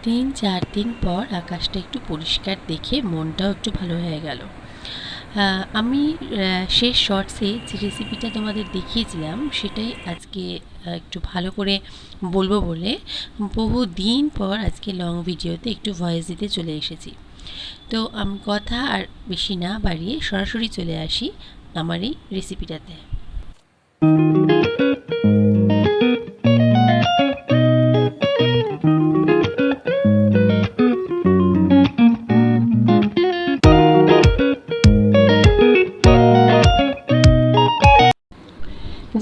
3-4 দিন পর আকাশটা একটু পরিষ্কার দেখে মনটাও একটু ভালো হয়ে গেল। আমি শেষ শর্টসে যে রেসিপিটা তোমাদের দেখিয়েছিলাম সেটাই আজকে একটু ভালো করে বলবো বলে বহু দিন পর আজকে লং ভিডিওতে একটু ভয়েস দিতে চলে এসেছি। তো আমি কথা আর বেশি না বাড়িয়ে সরাসরি চলে আসি আমার এই রেসিপিটাতে।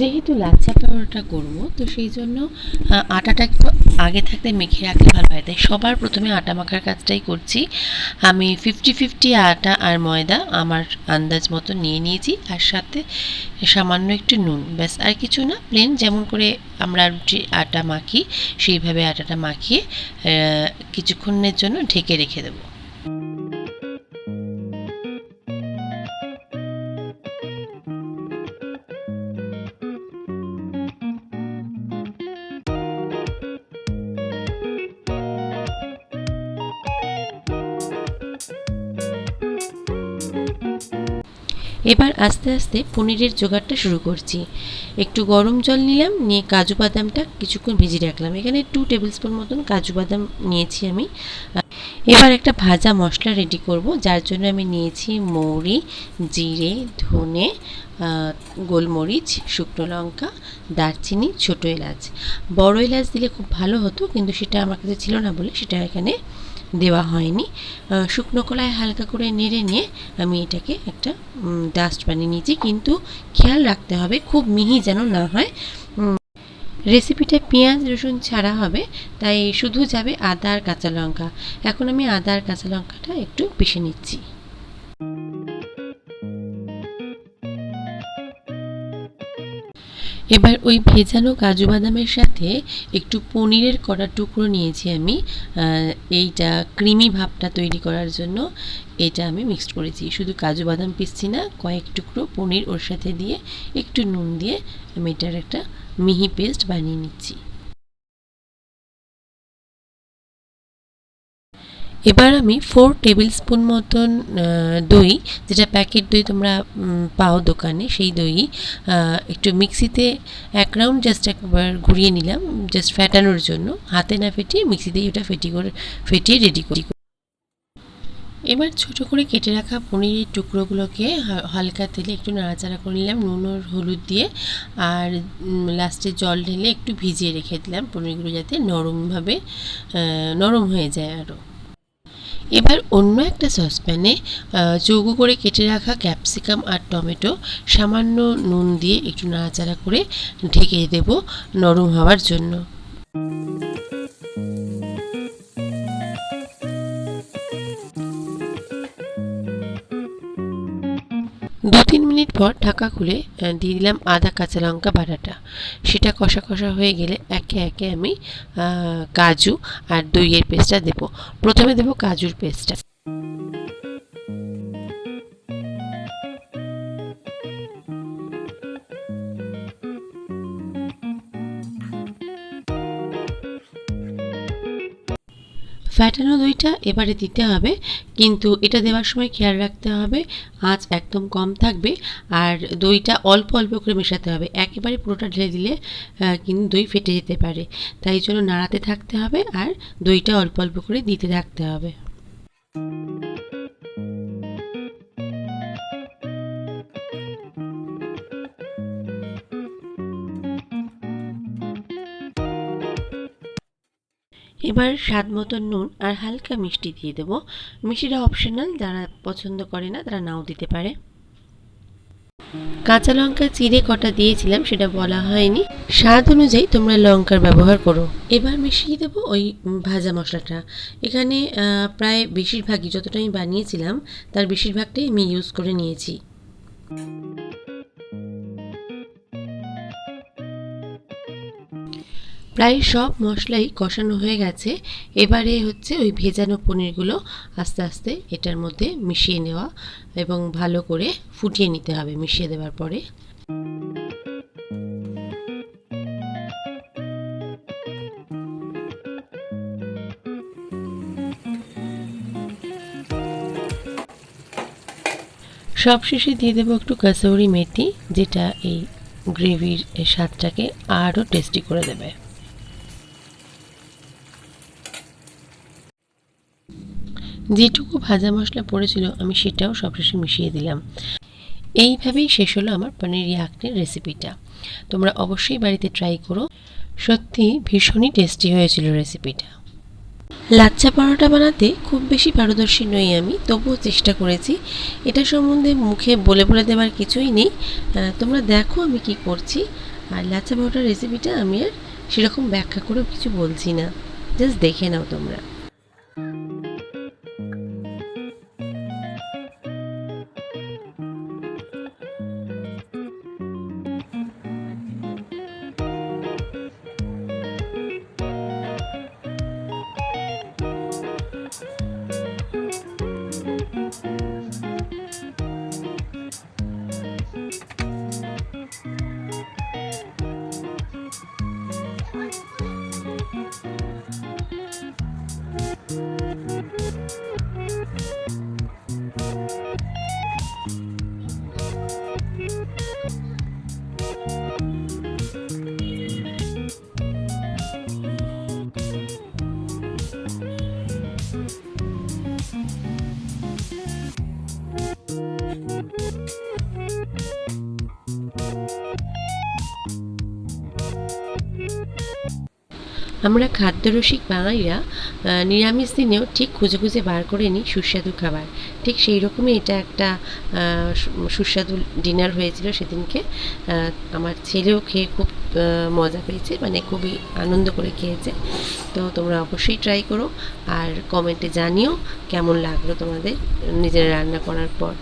যেহেতু লাচ্ছা পরোটা করব তো সেই জন্য আটাটা একটু আগে থাকতে মেখে রাখলে ভালো হয়, তাই সবার প্রথমে আটা মাখার কাজটাই করছি। আমি 50-50 আটা আর ময়দা আমার আন্দাজ মতো নিয়ে নিয়েছি, আর সাথে সামান্য একটু নুন, ব্যাস আর কিছু না। প্লেন যেমন করে আমরা রুটি আটা মাখি সেইভাবে আটাটা মাখিয়ে কিছুক্ষণের জন্য ঢেকে রেখে দেবো। এবার আস্তে আস্তে পনিরের জোগাড়টা শুরু করছি। একটু গরম জল নিলাম, নিয়ে কাজু বাদামটা কিছুক্ষণ ভিজিয়ে রাখলাম। এখানে 2 টেবিল স্পুন মতন কাজু বাদাম নিয়েছি আমি। এবার একটা ভাজা মশলা রেডি করব, যার জন্য আমি নিয়েছি মৌরি, জিরে, ধনে, গোলমরিচ, শুকনো লঙ্কা, দারচিনি, ছোটো এলাচ। বড় এলাচ দিলে খুব ভালো হতো, কিন্তু সেটা আমার কাছে ছিল না বলে সেটা এখানে দেওয়া হয়নি। শুকনো কলায় হালকা করে নেড়ে নিয়ে আমি এটাকে একটা ডাস্ট বানিয়ে নিয়েছি, কিন্তু খেয়াল রাখতে হবে খুব মিহি যেন না হয়। রেসিপিটা পেঁয়াজ রসুন ছাড়া হবে, তাই শুধু যাবে আদা আর কাঁচা লঙ্কা। এখন আমি আদা আর কাঁচা লঙ্কাটা একটু পিষে নিচ্ছি। এবার ওই ভেজানো কাজু বাদামের সাথে একটু পনিরের কড়া টুকরো নিয়েছি আমি। এইটা ক্রিমি ভাবটা তৈরি করার জন্য এটা আমি মিক্সড করেছি। শুধু কাজু বাদাম পিসছি না, কয়েক টুকরো পনির ওর সাথে দিয়ে একটু নুন দিয়ে আমি এটার একটা মিহি পেস্ট বানিয়ে নিচ্ছি। এবার আমি 4 টেবিল স্পুন মতন দই, যেটা প্যাকেট দই তোমরা পাও দোকানে, সেই দই একটু মিক্সিতে 1 রাউন্ড জাস্ট একবার ঘুরিয়ে নিলাম, জাস্ট ফেটানোর জন্য। হাতে না ফেটিয়ে মিক্সিতেই ওটা ফেটিয়ে রেডি করি। এবার ছোটো করে কেটে রাখা পনিরের টুকরোগুলোকে হালকা তেলে একটু নাড়াচাড়া করে নিলাম নুন আর হলুদ দিয়ে, আর লাস্টে জল ঢেলে একটু ভিজিয়ে রেখে দিলাম পনিরগুলো যাতে নরম হয়ে যায় আরও। এবার অন্য একটা সসপ্যানে চৌকো করে কেটে রাখা ক্যাপসিকাম আর টমেটো সামান্য নুন দিয়ে একটু নাড়াচাড়া করে ঢেকে দেব নরম হওয়ার জন্য। 2-3 মিনিট পর ঢাকা খুলে দিয়ে দিলাম আদা কাঁচা লঙ্কা বাটাটা। সেটা কষা কষা হয়ে গেলে একে একে আমি কাজু আর দইয়ের পেস্টটা দেব। প্রথমে দেব কাজুর পেস্টটা। ফ্যাটানো দইটা এবারে দিতে হবে, কিন্তু এটা দেওয়ার সময় খেয়াল রাখতে হবে আঁচ একদম কম থাকবে, আর দইটা অল্প অল্প করে মেশাতে হবে। একেবারে পুরোটা ঢেলে দিলে কিন্তু দই ফেটে যেতে পারে, তাই জন্য নাড়াতে থাকতে হবে আর দইটা অল্প অল্প করে দিতে থাকতে হবে। এবার স্বাদ মতো নুন আর হালকা মিষ্টি দিয়ে দেবো। মিষ্টিটা অপশনাল, যারা পছন্দ করে না তারা নাও দিতে পারে। কাঁচা লঙ্কা চিড়ে কটা দিয়েছিলাম সেটা বলা হয়নি, স্বাদ অনুযায়ী তোমরা লঙ্কার ব্যবহার করো। এবার মিশিয়ে দেবো ওই ভাজা মশলাটা। এখানে প্রায় বেশিরভাগই যতটা আমি বানিয়েছিলাম তার বেশিরভাগটাই আমি ইউজ করে নিয়েছি। প্রায় সব মশলাই কষানো হয়ে গেছে। এবারে হচ্ছে ওই ভেজানো পনিরগুলো আস্তে আস্তে এটার মধ্যে মিশিয়ে নেওয়া এবং ভালো করে ফুটিয়ে নিতে হবে মিশিয়ে দেওয়ার পরে। সবশেষে দিয়ে দেবো একটু কাসুরি মেথি, যেটা এই গ্রেভির স্বাদটাকে আরও টেস্টি করে দেবে। যেটুকু ভাজা মশলা পড়েছিল আমি সেটাও সবশেষে মিশিয়ে দিলাম। এইভাবেই শেষ হলো আমার পনির ইয়াকনির রেসিপিটা। তোমরা অবশ্যই বাড়িতে ট্রাই করো, সত্যি ভীষণই টেস্টি হয়েছিল রেসিপিটা। লাচ্ছা পরোটা বানাতে খুব বেশি পারদর্শী নই আমি, তবুও চেষ্টা করেছি। এটা সম্বন্ধে মুখে বলে বলে দেওয়ার কিছুই নেই, তোমরা দেখো আমি কি করছি। আর লাচ্ছা পরোটার রেসিপিটা আমি আর সেরকম ব্যাখ্যা করেও কিছু বলছি না, জাস্ট দেখে নাও তোমরা। আমরা খাদ্যরসিক বাঙালিরা নিরামিষ দিনেও ঠিক খুঁজে খুঁজে বার করে নিই সুস্বাদু খাবার। ঠিক সেই রকমই এটা একটা সুস্বাদু ডিনার হয়েছিল সেদিনকে। আমার ছেলেও খেয়ে খুব মজা পেয়েছে, মানে খুবই আনন্দ করে খেয়েছে। তো তোমরা অবশ্যই ট্রাই করো আর কমেন্টে জানিও কেমন লাগলো তোমাদের নিজেরা রান্না করার পর।